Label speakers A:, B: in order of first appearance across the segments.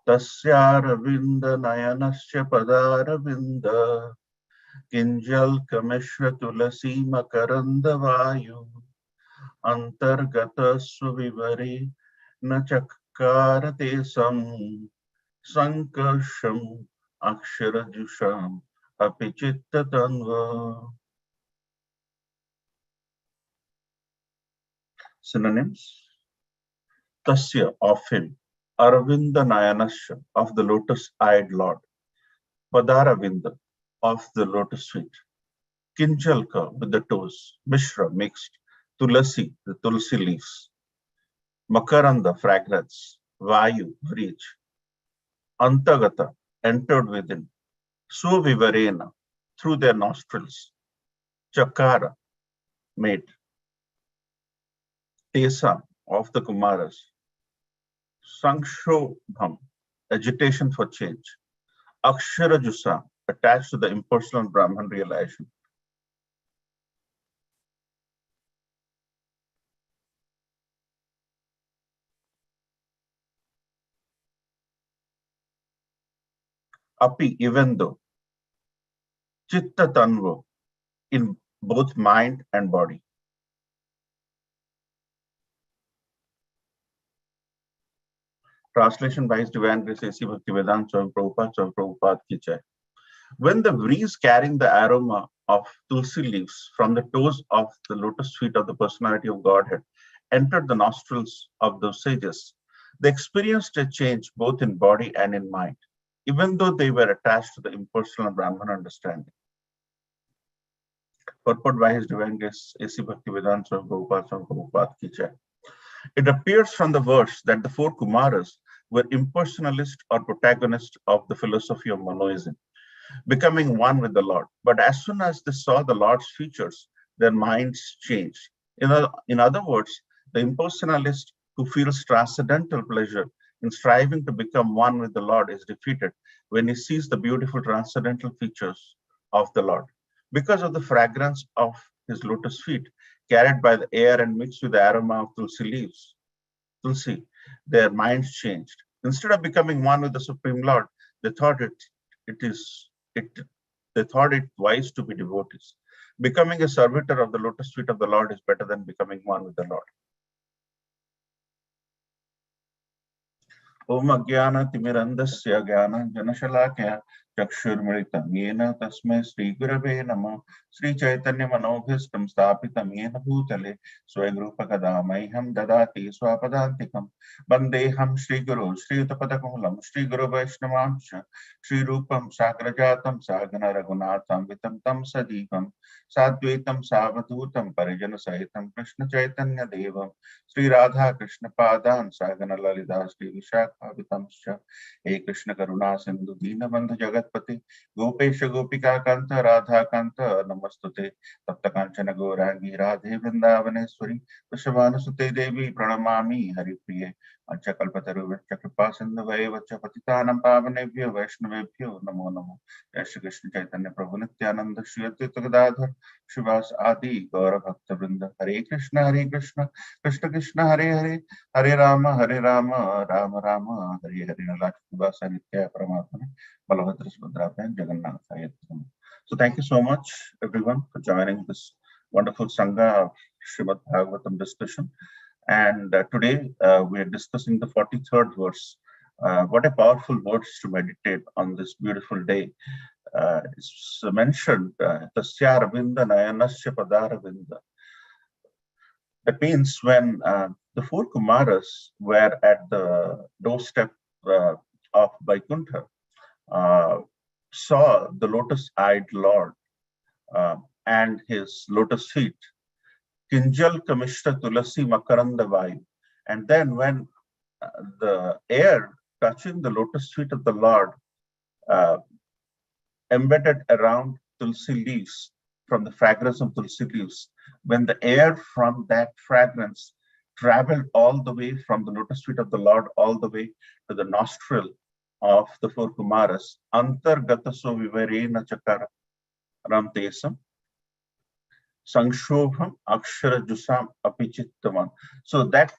A: तस्यारविंद नयनस्य पदारविंद किंजल्कमिश्र तुलसी मकरंद वायु अंतर्गत सुविवरे न चकारते संकर्षम अक्षरजुषाम अपि चित्ततन्वा. Synonyms: Tasya, of him; Aravinda Nayanasya, of the lotus-eyed Lord; Padaravinda, of the lotus feet; Kinjalka, with the toes; Mishra, mixed; Tulasi, the tulsi leaves; Makaranda, fragrance; Vayu, breeze; Antagata, entered within; Suvivarena, through their nostrils; Chakara, made; Tesa, of the Kumaras; Sankshobham, agitation for change; Akshara Jusa, attached to the impersonal Brahman realization; Api, even though; Chitta Tanvo, in both mind and body. Translation by His Divine Grace A.C. Bhaktivedanta Swami Prabhupada Ki Jai. When the breeze carrying the aroma of tulsi leaves from the toes of the lotus feet of the personality of Godhead entered the nostrils of those sages, they experienced a change both in body and in mind, even though they were attached to the impersonal Brahman understanding. Purport by His Divine Grace A.C. Bhaktivedanta Swami Prabhupada Ki Jai. It appears from the verse that the four Kumaras were impersonalists or protagonists of the philosophy of monoism, becoming one with the Lord. But as soon as they saw the Lord's features, their minds changed. In other words, the impersonalist who feels transcendental pleasure in striving to become one with the Lord is defeated when he sees the beautiful transcendental features of the Lord. Because of the fragrance of his lotus feet, carried by the air and mixed with the aroma of tulsi leaves, their minds changed. Instead of becoming one with the Supreme Lord, they thought they thought it wise to be devotees. Becoming a servitor of the lotus feet of the Lord is better than becoming one with the Lord. Om Ajnana Timirandasya Jnana Janashalakya Chakshurmilitam Yena Tasmai Sri Gurave Namah Sri Chaitanya Manobhistam Sthapitam Yena Bhutale Swayagrupa Kadamaiham Dadati Swapadantikam Bandeham Sri Guru Sri Utapadakulam Sri Guru Vaishnavamsha Sri Rupam Sagrajatam Sagana Raghunatham Vitam Tam Sadipam Sadvaitam Savadutam Parijana Sahitam Krishna Chaitanya Devam Sri Radha Krishna Padan Sagana Lalita Sri Vishakhavitamsha He Krishna Karuna Sindhu Deenabandhu Jagatpati Gopesha Gopika Kanta Radha Kanta Namastute Tapta Kanchana Gaurangi Radhe Vrindavaneshwari Vishavana Sute Devi Pranamami Haripriye Anchakalpataru Vachakripa Sindhavaya Vachapatitanam Pavanebhyo Vaishnavebhyo Namo Namo Jai Shri Krishna Chaitanya Prabhu Nityananda Shri Advaita Gadadhar Shivas Adi Gaura Bhakta Vrinda Hare Krishna Krishna Krishna Hare Hare Hare Rama Rama Rama Hare Hare Nalakshmivasa Nitya Paramatmane Balabhadra Subhadra and Jagannatha. So thank you so much everyone for joining this wonderful Sangha of Srimad Bhagavatam discussion. And today we are discussing the 43rd verse. What a powerful words to meditate on this beautiful day. It's mentioned Tasya Ravinda Nayanasya Padaravinda. That means when the four Kumaras were at the doorstep of Vaikuntha, saw the lotus-eyed Lord and his lotus feet, Kinjal Kamishra Tulasi Makaranda Vayu. And then when the air touching the lotus feet of the Lord embedded around tulsi leaves, from the fragrance of tulsi leaves, when the air from that fragrance traveled all the way from the lotus feet of the Lord all the way to the nostril of the four Kumaras, Antargataso Vivarena Chakara Ramtesam Sanshobham Akshara Jusam Apichittavan. So that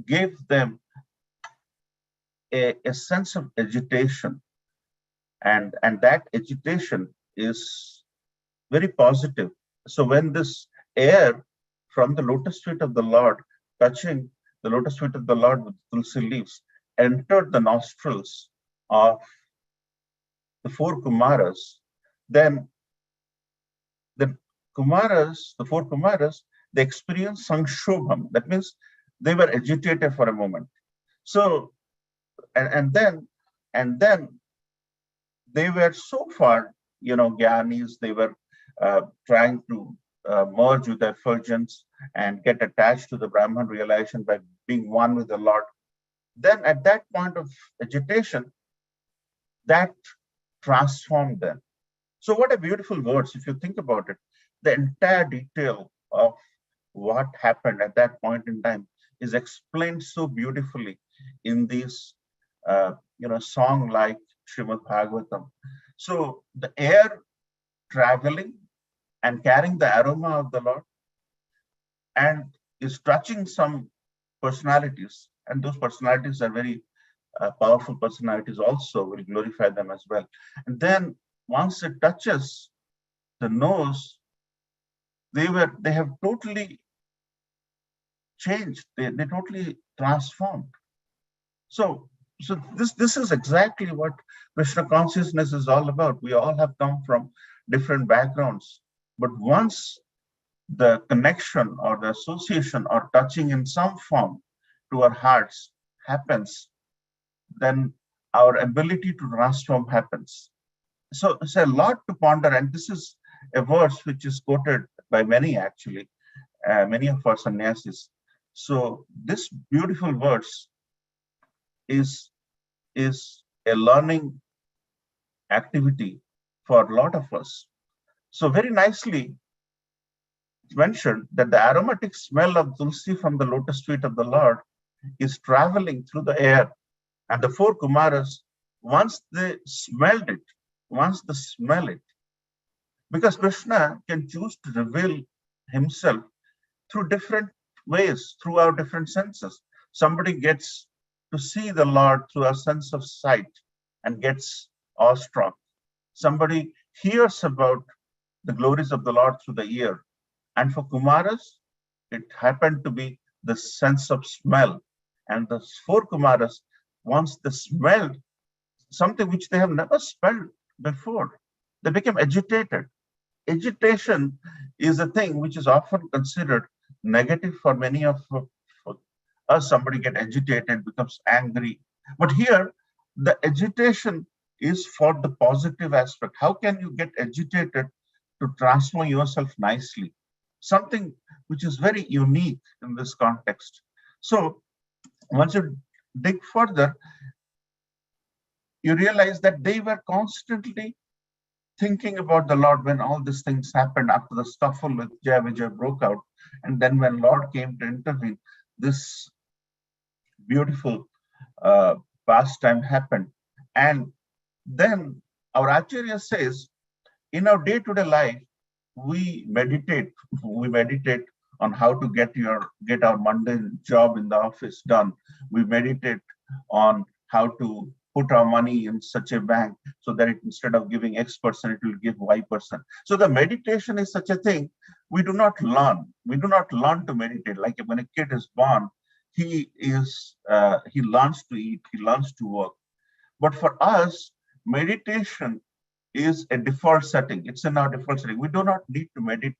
A: gave them a sense of agitation, and that agitation is very positive. So when this air from the lotus feet of the Lord, touching the lotus feet of the Lord with tulsi leaves, entered the nostrils of the four Kumaras, then the the four Kumaras, they experienced Sanshobham. That means they were agitated for a moment. So, and then they were so far, Gyanis, they were trying to merge with the effulgence and get attached to the Brahman realization by being one with the Lord. Then at that point of agitation, that transformed them. So what a beautiful words, if you think about it. The entire detail of what happened at that point in time is explained so beautifully in this, song like Srimad Bhagavatam. So the air traveling and carrying the aroma of the Lord and is touching some personalities, and those personalities are very powerful personalities also, will glorify them as well. And then once it touches the nose, they have totally changed. They totally transformed. So this is exactly what Krishna consciousness is all about. We all have come from different backgrounds, but once the connection or the association or touching in some form to our hearts happens, then our ability to transform happens. So it's a lot to ponder, and this is a verse which is quoted by many, actually, many of our sannyasis. So this beautiful verse is a learning activity for a lot of us. So very nicely it's mentioned that the aromatic smell of tulsi from the lotus feet of the Lord is traveling through the air, and the four Kumaras, once they smelled it, once they smell it, because Krishna can choose to reveal himself through different ways, through our different senses. Somebody gets to see the Lord through a sense of sight and gets awestruck. Somebody hears about the glories of the Lord through the ear. And for Kumaras, it happened to be the sense of smell. And the four Kumaras, once they smelled something which they have never smelled before, they became agitated. Agitation is a thing which is often considered negative for many of us. Somebody get agitated, becomes angry. But here, the agitation is for the positive aspect. How can you get agitated to transform yourself nicely? Something which is very unique in this context. So once you dig further, you realize that they were constantly thinking about the Lord when all these things happened after the scuffle with Jai Vijay broke out. And then when Lord came to intervene, this beautiful pastime happened. And then our Acharya says, in our day-to-day life, we meditate. We meditate on how to get our mundane job in the office done. We meditate on how to put our money in such a bank so that instead of giving X%, it will give Y%. So the meditation is such a thing. We do not learn. We do not learn to meditate. Like when a kid is born, he learns to eat, he learns to work. But for us, meditation is a default setting. It's in our default setting. We do not need to meditate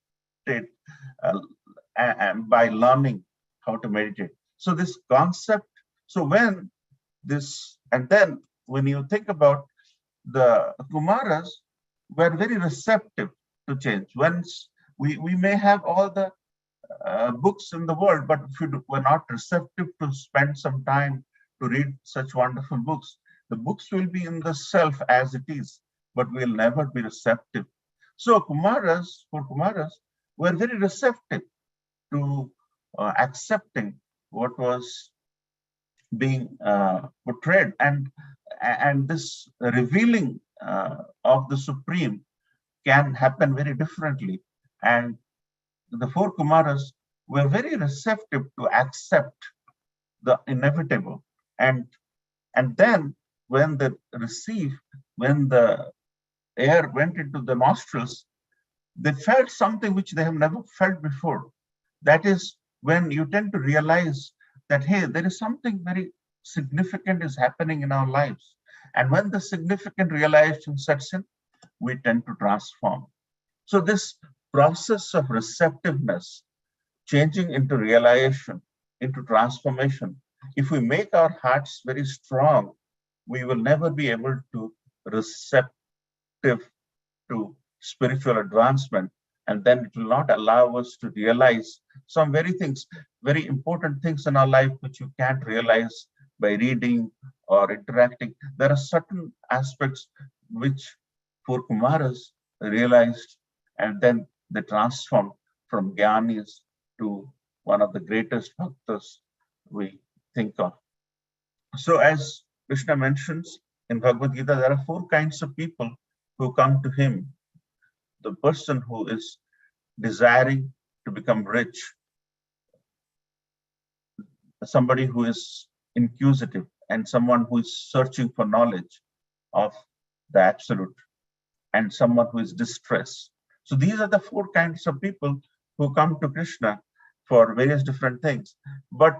A: by learning how to meditate. So this concept, so when this, and then when you think about the Kumaras, were very receptive to change. Once we may have all the books in the world, but if we're not receptive to spend some time to read such wonderful books, the books will be in the self as it is, but will never be receptive. So for Kumaras, were very receptive to accepting what was being portrayed, and this revealing of the Supreme can happen very differently. And the four Kumaras were very receptive to accept the inevitable. And And then when when the air went into the nostrils, they felt something which they have never felt before. That is when you tend to realize that, hey, there is something very significant is happening in our lives. And when the significant realization sets in, we tend to transform. So this process of receptiveness, changing into realization, into transformation, if we make our hearts very strong, we will never be able to receptive to spiritual advancement, and then it will not allow us to realize some very important things in our life which you can't realize by reading or interacting. There are certain aspects which four Kumaras realized, and then they transformed from Gyanis to one of the greatest bhaktas we think of. So, as Krishna mentions in Bhagavad Gita, there are four kinds of people who come to him: the person who is desiring to become rich, somebody who is inquisitive, and someone who is searching for knowledge of the absolute, and someone who is distressed. So these are the four kinds of people who come to Krishna for various different things. But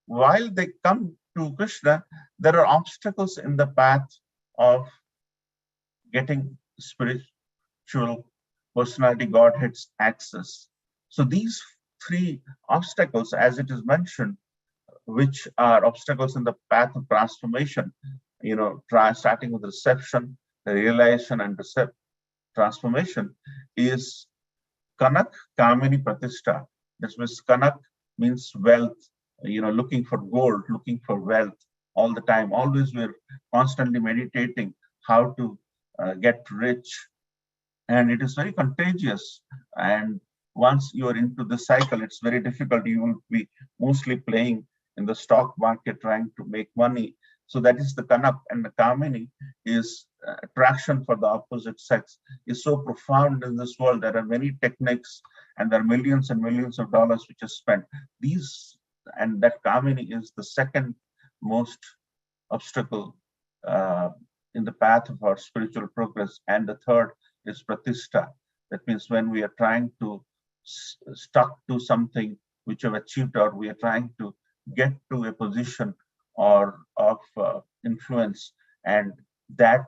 A: while they come to Krishna, there are obstacles in the path of getting spiritual personality Godhead's access. So these three obstacles, as it is mentioned, which are obstacles in the path of transformation, starting with reception, realization, and transformation, is Kanak, Kamini, Pratishtha. This means Kanak means wealth, looking for gold, looking for wealth all the time. Always we're constantly meditating how to get rich. And it is very contagious. And once you are into the cycle, it's very difficult. You will be mostly playing in the stock market trying to make money. So that is the Kanak. And the Kamini is attraction for the opposite sex is so profound in this world. There are many techniques and there are millions and millions of dollars which are spent. And that Kamini is the second most obstacle in the path of our spiritual progress. And the third is Pratishtha. That means when we are trying to stuck to something which we have achieved, or we are trying to get to a position or of influence, and that,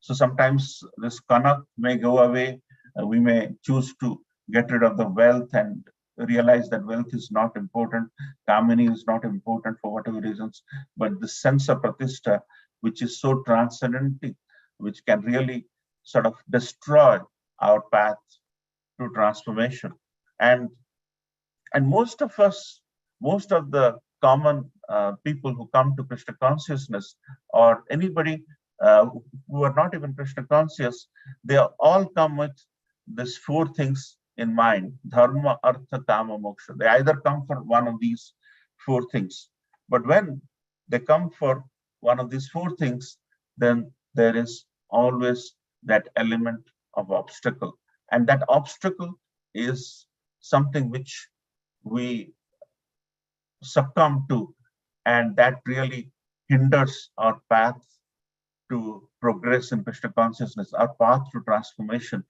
A: so sometimes this Kanak may go away. We may choose to get rid of the wealth and realize that wealth is not important, Kamini is not important for whatever reasons, but the sense of Pratishtha, which is so transcendental, which can really sort of destroy our path to transformation. And most of the common people who come to Krishna consciousness, or anybody who are not even Krishna conscious, they all come with these four things in mind: dharma, artha, kama, moksha. They either come for one of these four things. But when they come for one of these four things, then there is always that element of obstacle. And that obstacle is something which we succumb to, and that really hinders our path to progress in Krishna consciousness, our path to transformation,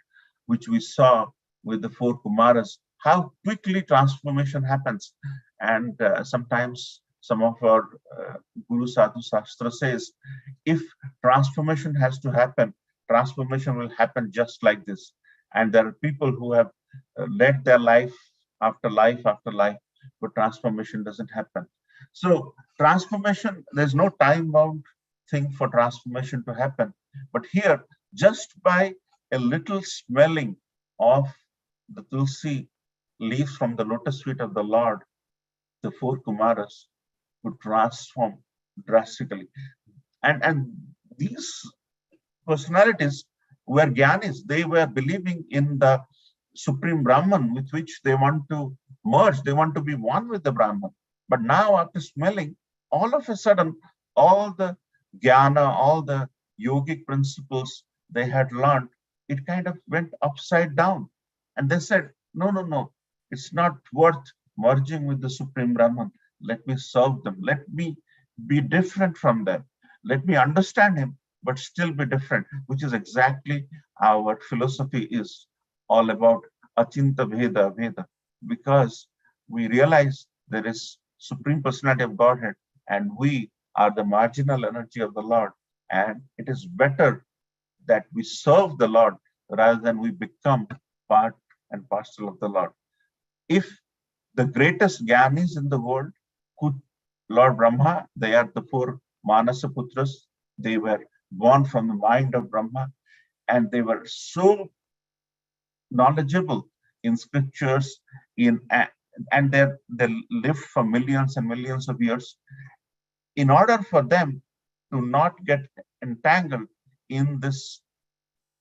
A: which we saw with the four Kumaras, how quickly transformation happens. And sometimes some of our Guru Sadhu Shastra says, if transformation has to happen, transformation will happen just like this. And there are people who have led their life after life after life, but transformation doesn't happen. So transformation, there's no time-bound thing for transformation to happen. But here, just by a little smelling of the tulsi leaves from the lotus feet of the Lord, the four Kumaras would transform drastically. And these personalities were Gyanis. They were believing in the Supreme Brahman with which they want to merge. They want to be one with the Brahman. But now, after smelling, all of a sudden, all the jnana, all the yogic principles they had learned, it kind of went upside down. And they said, no, no, no, it's not worth merging with the Supreme Brahman. Let me serve them. Let me be different from them. Let me understand him, but still be different, which is exactly our philosophy is all about. Achinta Veda Veda, because we realize there is Supreme Personality of Godhead and we are the marginal energy of the Lord. And it is better that we serve the Lord rather than we become part and parcel of the Lord. If the greatest Gyanis in the world could, Lord Brahma, they are the four Manasa Putras, they were born from the mind of Brahma, and they were so knowledgeable in scriptures, in and they lived for millions and millions of years. In order for them to not get entangled in this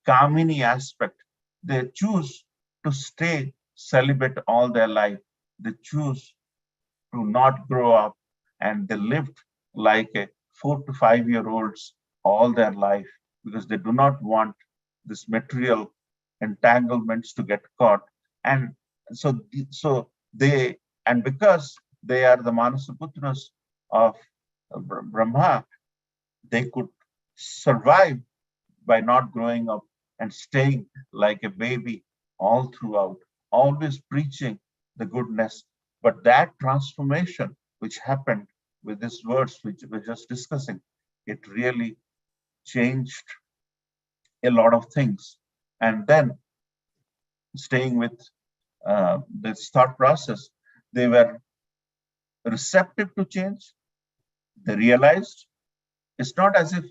A: Kamini aspect, they choose to stay celibate all their life. They choose to not grow up, and they lived like a 4 to 5 year olds all their life because they do not want this material entanglements to get caught. And so they, and because they are the Manasaputras of Brahma, they could survive by not growing up and staying like a baby all throughout, always preaching the goodness. But that transformation which happened with these words which we're just discussing, it really changed a lot of things. And then staying with this thought process, they were receptive to change. They realized it's not as if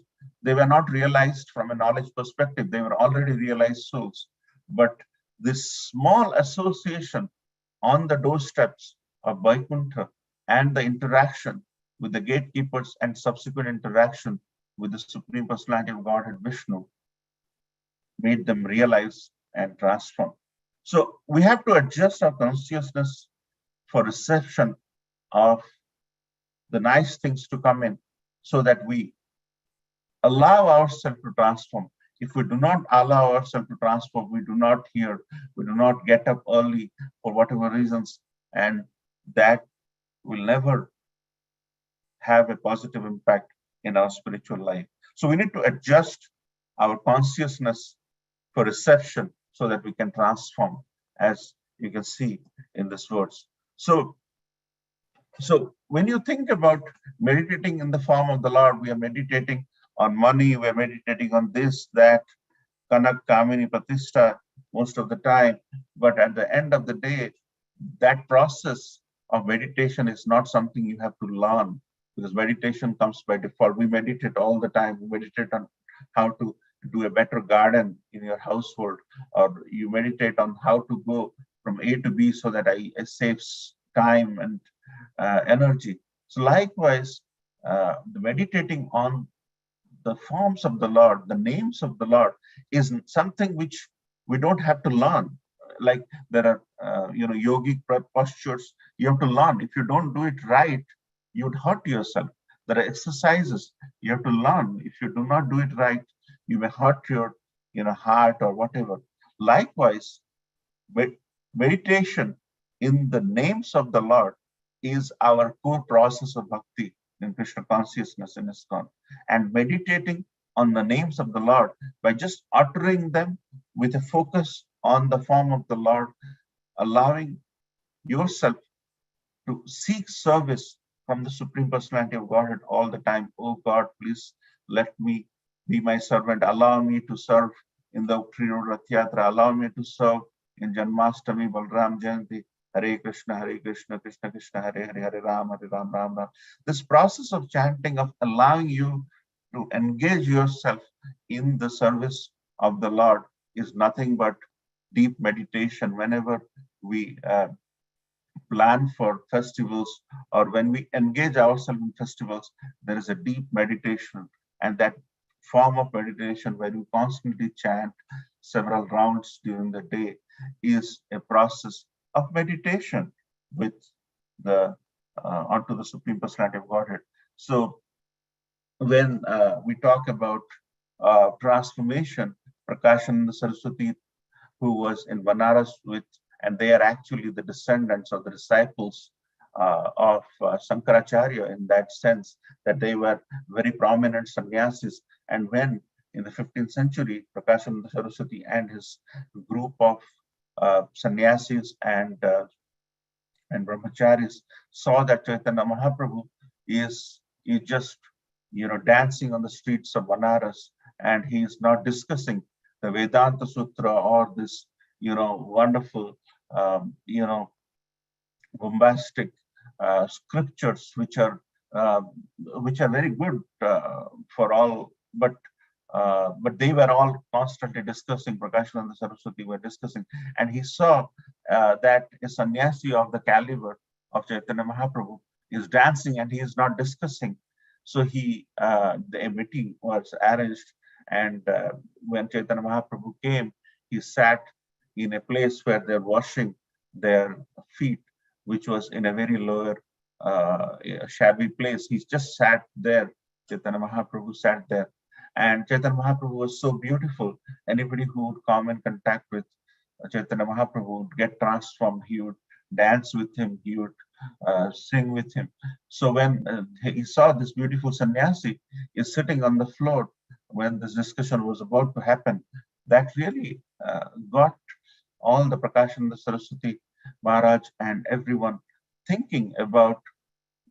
A: they were not realized from a knowledge perspective, they were already realized souls. But this small association on the doorsteps of Vaikuntha and the interaction with the gatekeepers and subsequent interaction with the Supreme Personality of Godhead Vishnu made them realize and transform. So we have to adjust our consciousness for reception of the nice things to come in so that we allow ourselves to transform. If we do not allow ourselves to transform, we do not hear, we do not get up early for whatever reasons, and that will never have a positive impact in our spiritual life. So we need to adjust our consciousness for reception so that we can transform, as you can see in these words. So when you think about meditating in the form of the Lord, we are meditating on money, we're meditating on this, that, Kanak, Kamini, Pratishta, most of the time. But at the end of the day, that process of meditation is not something you have to learn, because meditation comes by default. We meditate all the time. We meditate on how to do a better garden in your household, or you meditate on how to go from A to B so that I save time and energy. So likewise, the meditating on the forms of the Lord, the names of the Lord, is something which we don't have to learn. Like there are, yogic postures you have to learn. If you don't do it right, you'd hurt yourself. There are exercises you have to learn. If you do not do it right, you may hurt your, heart or whatever. Likewise, meditation in the names of the Lord is our core process of bhakti in Krishna consciousness in ISKCON. And meditating on the names of the Lord by just uttering them with a focus on the form of the Lord, allowing yourself to seek service from the Supreme Personality of Godhead all the time. Oh God, please let me be my servant. Allow me to serve in the Ukri Road Rath Yatra. Allow me to serve in Janmashtami, Balram Jayanti. Hare Krishna, Krishna Krishna, Hare Hare, Hare Ram, Ram Ram. This process of chanting, of allowing you to engage yourself in the service of the Lord, is nothing but deep meditation. Whenever we plan for festivals or when we engage ourselves in festivals, there is a deep meditation, and that form of meditation where you constantly chant several rounds during the day is a process of meditation with the onto the Supreme Personality of Godhead. So when we talk about transformation, Prakashananda Saraswati, who was in Banaras with, and they are actually the descendants of the disciples Shankaracharya, in that sense that they were very prominent sannyasis. And when in the 15th century, Prakashananda Saraswati and his group of sannyasis and brahmacharis saw that Chaitanya Mahaprabhu is just dancing on the streets of Banaras, and he is not discussing the Vedanta Sutra or this wonderful bombastic scriptures uh, which are very good for all, but they were all constantly discussing. Prakashananda Saraswati were discussing, and he saw that a sannyasi of the caliber of Chaitanya Mahaprabhu is dancing and he is not discussing. So a meeting was arranged, and when Chaitanya Mahaprabhu came, he sat in a place where they're washing their feet, which was in a very lower, shabby place. He just sat there. Chaitanya Mahaprabhu sat there. And Chaitanya Mahaprabhu was so beautiful. Anybody who would come in contact with Chaitanya Mahaprabhu would get transformed. He would dance with him. He would sing with him. So when he saw this beautiful sannyasi is sitting on the floor when this discussion was about to happen, that really got all the Prakashananda Saraswati Maharaj and everyone thinking about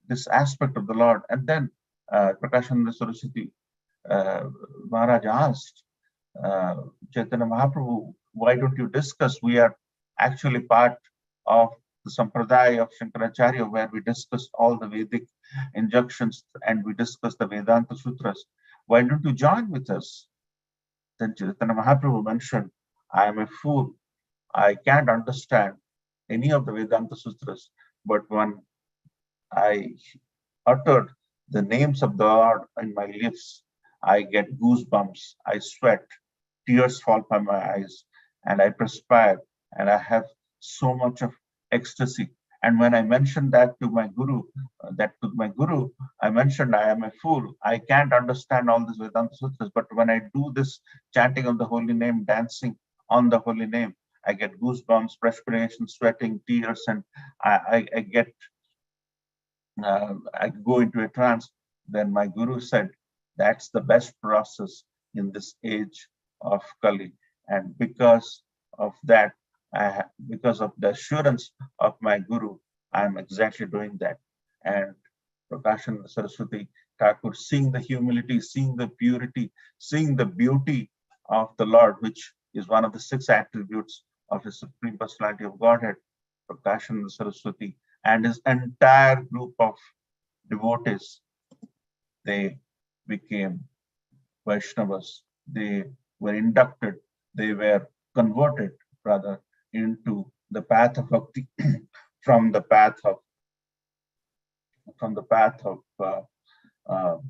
A: this aspect of the Lord. And then Prakashananda Saraswati Maharaj asked Chaitanya Mahaprabhu, why don't you discuss? We are actually part of the Sampradaya of Shankaracharya, where we discuss all the Vedic injunctions and we discuss the Vedanta Sutras. Why don't you join with us? Then Chaitanya Mahaprabhu mentioned, I am a fool. I can't understand any of the Vedanta Sutras, but when I uttered the names of the Lord in my lips, I get goosebumps, I sweat, tears fall from my eyes, and I perspire, and I have so much of ecstasy. And when I mentioned that to my guru, I mentioned I am a fool. I can't understand all these Vedanta Sutras, but when I do this chanting of the holy name, dancing on the holy name, I get goosebumps, perspiration, sweating, tears, and I get I go into a trance. Then my guru said, that's the best process in this age of Kali. And because of that, because of the assurance of my guru, I'm exactly doing that. And Prakashananda Saraswati Thakur, seeing the humility, seeing the purity, seeing the beauty of the Lord, which is one of the 6 attributes of his Supreme Personality of Godhead, Prakashananda Saraswati and his entire group of devotees, they became Vaishnavas. They were inducted, they were converted rather into the path of bhakti from the path of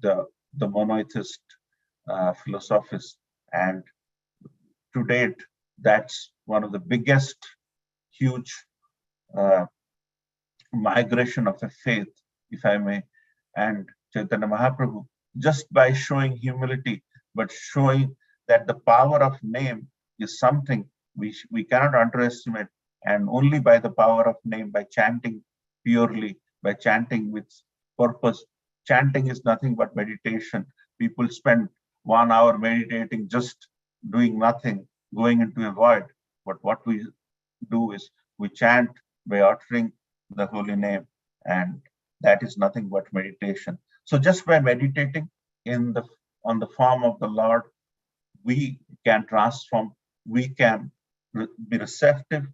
A: the monotheist philosophies. And to date, that's one of the biggest, huge migration of a faith, if I may. And Chaitanya Mahaprabhu, just by showing humility, but showing that the power of name is something we cannot underestimate, and only by the power of name, by chanting purely, by chanting with purpose. Chanting is nothing but meditation. People spend 1 hour meditating, just doing nothing, going into a void. But what we do is we chant by uttering the holy name, and that is nothing but meditation. So just by meditating on the form of the Lord, we can transform, we can be receptive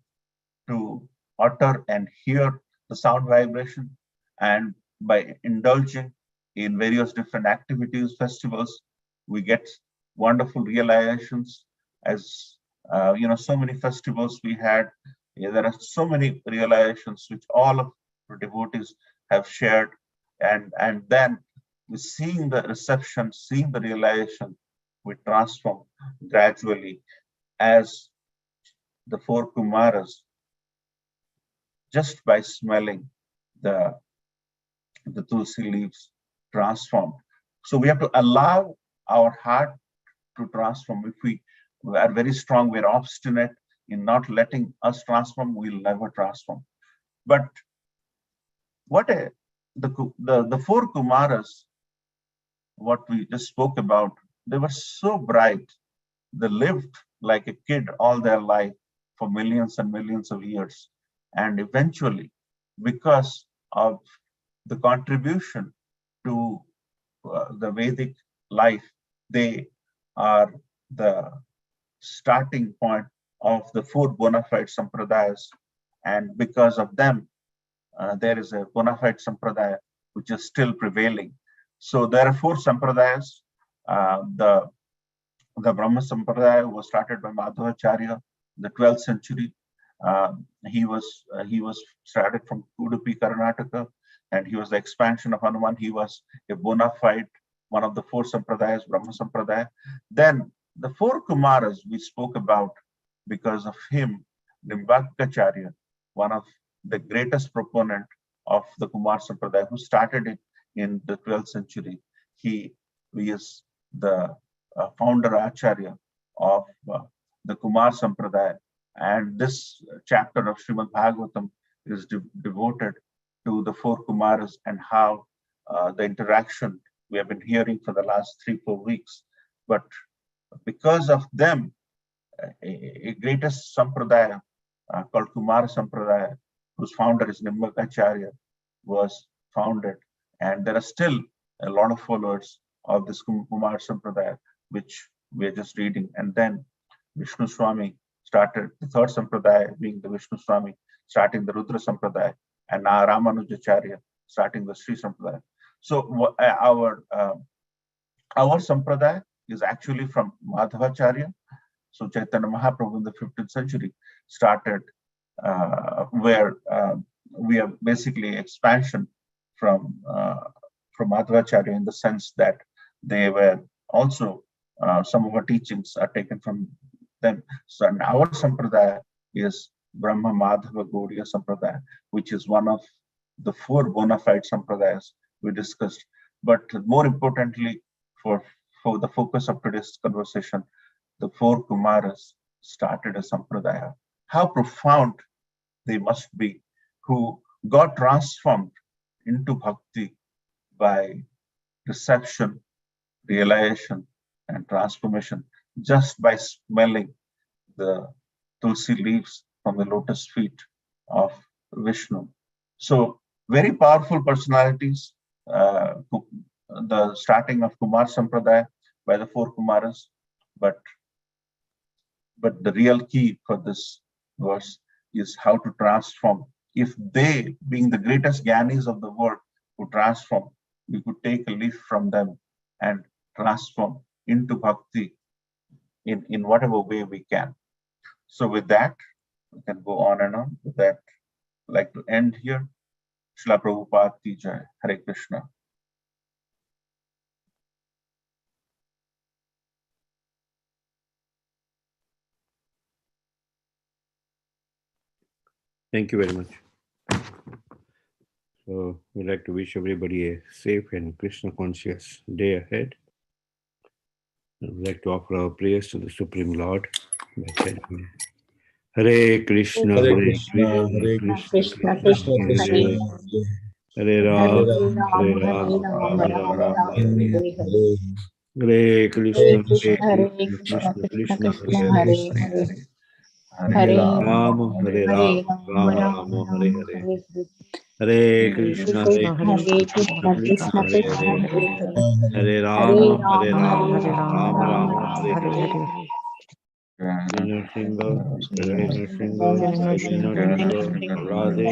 A: to utter and hear the sound vibration, and by indulging in various different activities, festivals, we get wonderful realizations. As so many festivals we had, there are so many realizations which all of the devotees have shared, and then seeing the reception, seeing the realization, we transform gradually as the 4 Kumaras, just by smelling the tulsi leaves, transformed. So we have to allow our heart to transform. If we are very strong, we're obstinate in not letting us transform, we'll never transform. But The four Kumaras, what we just spoke about, they were so bright. They lived like a kid all their life for millions and millions of years. And eventually, because of the contribution to the Vedic life, they are the starting point of the four bona fide sampradayas. And because of them, there is a bona fide sampradaya which is still prevailing. So there are four sampradayas. The Brahma Sampradaya was started by Madhavacharya in the 12th century. He was started from Udupi, Karnataka, and he was the expansion of Hanuman. He was a bona fide one of the four sampradayas, Brahma Sampradaya. Then the four Kumaras we spoke about, because of him, Nimbakacharya, one of the greatest proponent of the Kumar Sampradaya, who started it in the 12th century. He is the founder Acharya of the Kumar Sampradaya. And this chapter of Srimad Bhagavatam is devoted to the four Kumaras and how the interaction we have been hearing for the last 3-4 weeks. But because of them, a greatest Sampradaya called Kumar Sampradaya, whose founder is Nimbakacharya, was founded. And there are still a lot of followers of this Kumar Sampradaya, which we are just reading. And then Vishnu Swami started the third Sampradaya, being the Vishnu Swami, starting the Rudra Sampradaya, and now Ramanujacharya starting the Sri Sampradaya. So our Sampradaya is actually from Madhavacharya. So Chaitanya Mahaprabhu in the 15th century started where we are basically expansion from Madhavacharya, in the sense that they were also some of our teachings are taken from them. So our Sampradaya is Brahma Madhava Gaudiya Sampradaya, which is one of the four bona fide Sampradayas we discussed. But more importantly, for the focus of today's conversation, the four Kumaras started a Sampradaya. How profound they must be, who got transformed into bhakti by reception, realization, and transformation just by smelling the tulsi leaves from the lotus feet of Vishnu. So very powerful personalities. The starting of Kumar Sampradaya by the four Kumaras, but the real key for this verse is how to transform. If they, being the greatest Gyanis of the world, who transform, we could take a leaf from them and transform into bhakti in whatever way we can. So with that, we can go on and on. With that, I'd like to end here. Srila Prabhupada Ki Jai. Hare Krishna.
B: Thank you very much. So we'd like to wish everybody a safe and Krishna conscious day ahead. We'd like to offer our prayers to the Supreme Lord by chanting Hare Krishna,
C: Hare
B: Hare
C: Krishna, Hare
B: Krishna,
C: Krishna,
B: Hare
C: Krishna,
B: Hare, Hare Ram, Hare Ram, Ram
C: Ram,
B: Ram, Hare
C: Hare
B: Hare.
C: Hare.
B: Hare Krishna, Hare
C: Hare
B: Krishna,
C: Krishna,
B: Krishna
C: Krishna,
B: Hare Hare.
C: Krishna,
B: Hare Ram, Hare Ram, Ram Ram, Hare Hare. Hare Krishna, Hare Krishna, Krishna Hare Hare. Hare Ram, Hare Ram, Ram Ram, Hare Hare. Nrsimha, Jai Nrsimha, Jai Nrsimha, Radhe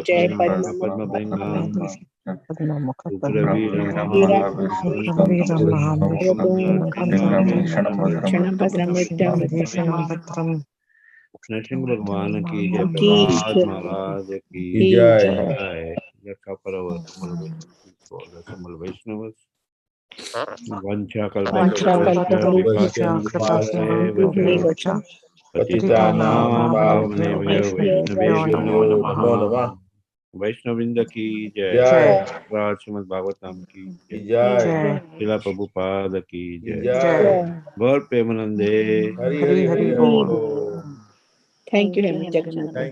B: Jai Padma Bhangam, Ugraveera Nrsimha Bhagwan ki Jai, Prahlad Maharaj ki Jai, Yakapara Samal Vaishnavas, Vancha Kalpatarushya, Vipasya Patitanam Pavanebhyo Vaishnavebhyo Namo Namaha. Vaishnavinda ki Jai, Raj Srimad Bhagavatam ki Jai, Srila Prabhupada ki Jai, Gaur Premanande,
C: Hari Hari Hari Bol.
D: Thank you, Hema Jagannatha.